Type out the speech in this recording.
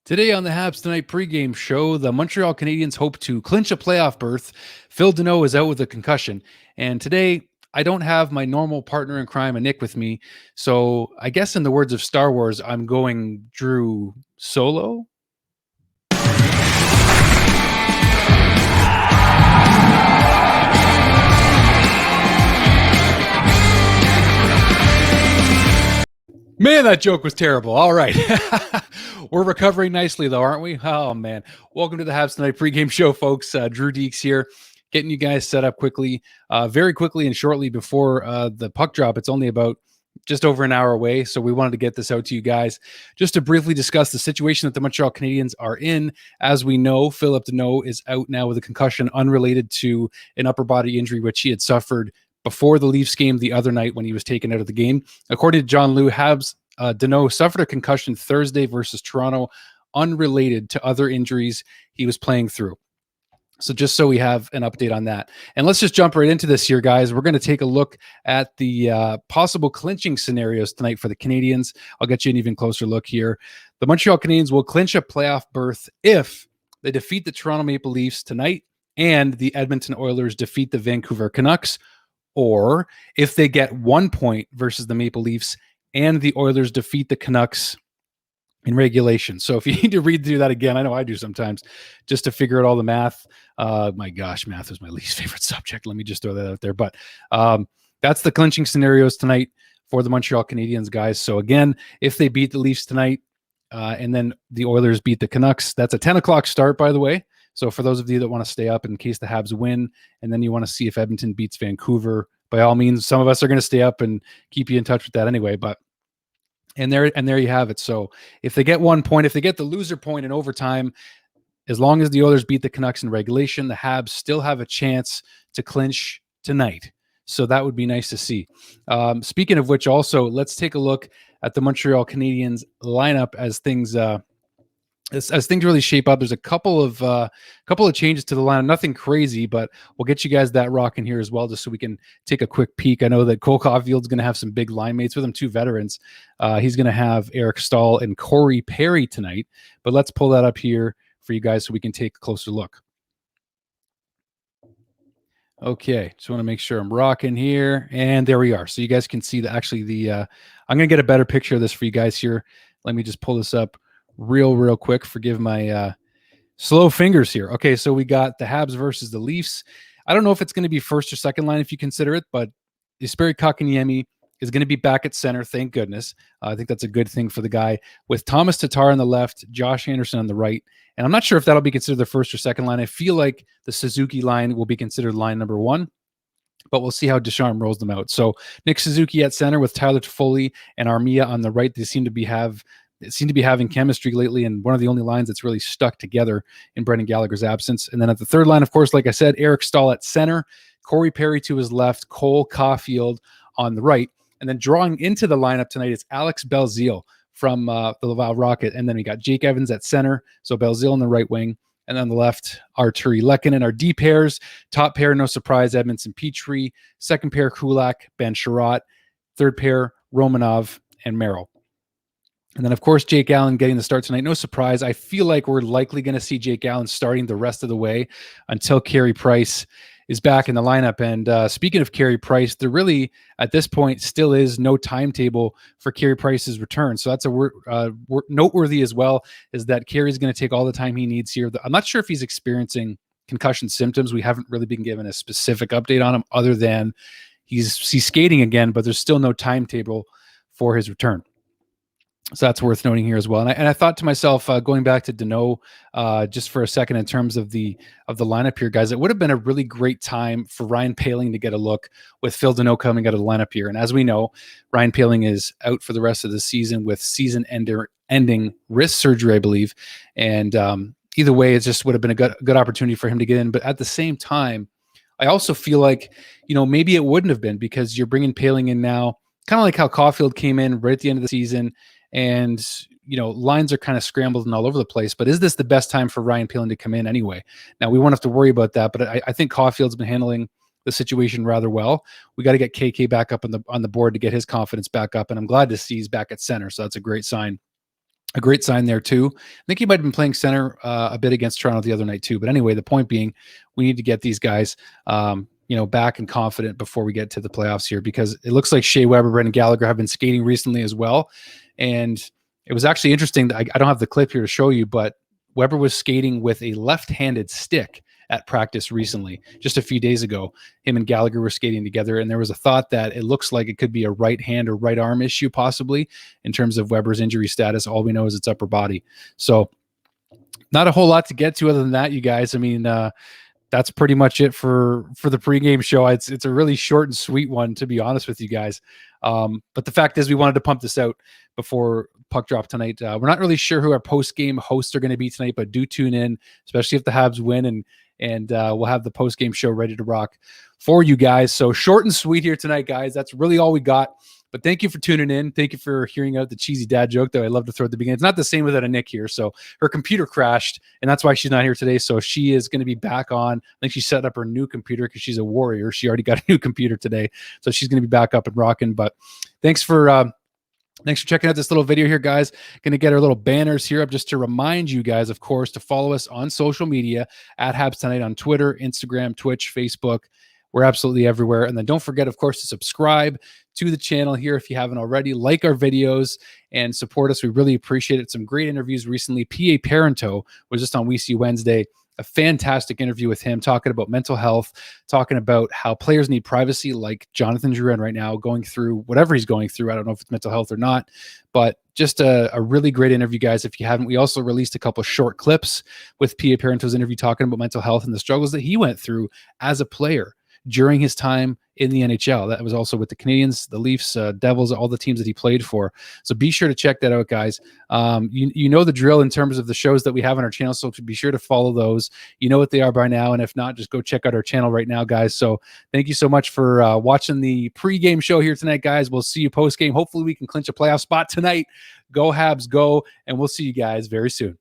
Today on the Habs Tonight pregame show, the Montreal Canadiens hope to clinch a playoff berth. Phil Danault is out with a concussion. And today, I don't have my normal partner in crime, Nick, with me. So I guess in the words of Star Wars, I'm going Drew solo. Man, that joke was terrible. All right. We're recovering nicely, though, aren't we? Oh, man. Welcome to the Habs Tonight pregame show, folks. Drew Dekes here, getting you guys set up quickly, very quickly and shortly before the puck drop. It's only about just over an hour away, so we wanted to get this out to you guys just to briefly discuss the situation that the Montreal Canadiens are in. As we know, Philip Danault is out now with a concussion unrelated to an upper body injury, which he had suffered before the Leafs game the other night when he was taken out of the game. According to John Liu, Habs Danault suffered a concussion Thursday versus Toronto, unrelated to other injuries he was playing through. So just so we have an update on that. And let's just jump right into this here, guys. We're going to take a look at the possible clinching scenarios tonight for the Canadiens. I'll get you an even closer look here. The Montreal Canadiens will clinch a playoff berth if they defeat the Toronto Maple Leafs tonight and the Edmonton Oilers defeat the Vancouver Canucks, or if they get 1 point versus the Maple Leafs and the Oilers defeat the Canucks in regulation. So if you need to read through that again, I know I do sometimes, just to figure out all the math. My gosh, math is my least favorite subject. Let me just throw that out there. But that's the clinching scenarios tonight for the Montreal Canadiens, guys. So again, if they beat the Leafs tonight and then the Oilers beat the Canucks, that's a 10 o'clock start, by the way. So for those of you that want to stay up in case the Habs win, and then you want to see if Edmonton beats Vancouver, by all means, some of us are going to stay up and keep you in touch with that anyway. But and there you have it. So if they get 1 point, if they get the loser point in overtime, as long as the Oilers beat the Canucks in regulation, the Habs still have a chance to clinch tonight. So that would be nice to see. Speaking of which, also let's take a look at the Montreal Canadiens lineup as things. As things really shape up. There's a couple of changes to the lineup, nothing crazy, but we'll get you guys that rocking here as well, just so we can take a quick peek. I know that Cole Caulfield's going to have some big line mates with him, two veterans. He's going to have Eric Staal and Corey Perry tonight, but let's pull that up here for you guys so we can take a closer look. Okay, just want to make sure I'm rocking here, and there we are. So you guys can see that actually I'm going to get a better picture of this for you guys here. Let me just pull this up real quick. Forgive my slow fingers here. Okay, so we got the Habs versus the Leafs. I don't know if it's going to be first or second line if you consider it, but Jesperi Kotkaniemi is going to be back at center, thank goodness. I think that's a good thing for the guy. With Thomas Tatar on the left, Josh Anderson on the right, and I'm not sure if that'll be considered the first or second line. I feel like the Suzuki line will be considered line number one, but we'll see how Deschamps rolls them out. So Nick Suzuki at center with Tyler Toffoli and Armia on the right. They seem to be having chemistry lately, and one of the only lines that's really stuck together in Brendan Gallagher's absence. And then at the third line, of course, like I said, Eric Staal at center, Corey Perry to his left, Cole Caulfield on the right. And then drawing into the lineup tonight is Alex Belzile from the Laval Rocket. And then we got Jake Evans at center, so Belzile on the right wing. And on the left, Arturi Lehkonen. Our D pairs, top pair, no surprise, Edmondson Petrie. Second pair, Kulak, Ben Sherratt. Third pair, Romanov and Merrill. And then, of course, Jake Allen getting the start tonight. No surprise. I feel like we're likely going to see Jake Allen starting the rest of the way until Carey Price is back in the lineup. And speaking of Carey Price, there really, at this point, still is no timetable for Carey Price's return. So that's noteworthy as well, is that Carey's going to take all the time he needs here. I'm not sure if he's experiencing concussion symptoms. We haven't really been given a specific update on him other than he's skating again, but there's still no timetable for his return. So that's worth noting here as well. And I thought to myself, going back to Danault just for a second in terms of the lineup here, guys, it would have been a really great time for Ryan Poehling to get a look with Phil Danault coming out of the lineup here. And as we know, Ryan Poehling is out for the rest of the season with season-ending wrist surgery, I believe. And either way, it just would have been a good opportunity for him to get in. But at the same time, I also feel like, maybe it wouldn't have been, because you're bringing Poehling in now, kind of like how Caulfield came in right at the end of the season. And, lines are kind of scrambled and all over the place. But is this the best time for Ryan Poehling to come in anyway? Now, we won't have to worry about that. But I think Caulfield's been handling the situation rather well. We got to get KK back up on the board to get his confidence back up. And I'm glad to see he's back at center. So that's a great sign a great sign there too. I think he might have been playing center a bit against Toronto the other night too. But anyway, the point being, we need to get these guys, back and confident before we get to the playoffs here, because it looks like Shea Weber, Brendan Gallagher have been skating recently as well. And it was actually interesting that I don't have the clip here to show you, but Weber was skating with a left-handed stick at practice recently, just a few days ago. Him and Gallagher were skating together, and there was a thought that it looks like it could be a right hand or right arm issue possibly in terms of Weber's injury status. All we know is it's upper body. So not a whole lot to get to other than that, you guys. I mean, that's pretty much it for the pregame show. It's a really short and sweet one, to be honest with you guys. But the fact is, we wanted to pump this out before puck drop tonight. We're not really sure who our post-game hosts are going to be tonight, but do tune in, especially if the Habs win, and we'll have the post-game show ready to rock for you guys. So short and sweet here tonight, guys. That's really all we got. But thank you for tuning in. Thank you for hearing out the cheesy dad joke that I love to throw at the beginning. It's not the same without a Nick here. So her computer crashed, and that's why she's not here today. So she is going to be back on. I think she set up her new computer because she's a warrior. She already got a new computer today. So she's going to be back up and rocking. But thanks for checking out this little video here, guys. Going to get our little banners here up just to remind you guys, of course, to follow us on social media at Habs Tonight on Twitter, Instagram, Twitch, Facebook. We're absolutely everywhere. And then don't forget, of course, to subscribe to the channel here if you haven't already. Like our videos and support us. We really appreciate it. Some great interviews recently. P.A. Parento was just on We See Wednesday. A fantastic interview with him, talking about mental health, talking about how players need privacy, like Jonathan Drouin right now, going through whatever he's going through. I don't know if it's mental health or not, but just a really great interview, guys. If you haven't, we also released a couple of short clips with P.A. Parento's interview talking about mental health and the struggles that he went through as a player during his time in the NHL. That was also with the Canadiens, the Leafs, Devils, all the teams that he played for. So be sure to check that out, guys. You know the drill in terms of the shows that we have on our channel, so be sure to follow those. You know what they are by now, and if not, just go check out our channel right now, guys. So thank you so much for watching the pregame show here tonight, guys. We'll see you postgame. Hopefully we can clinch a playoff spot tonight. Go Habs, go, and we'll see you guys very soon.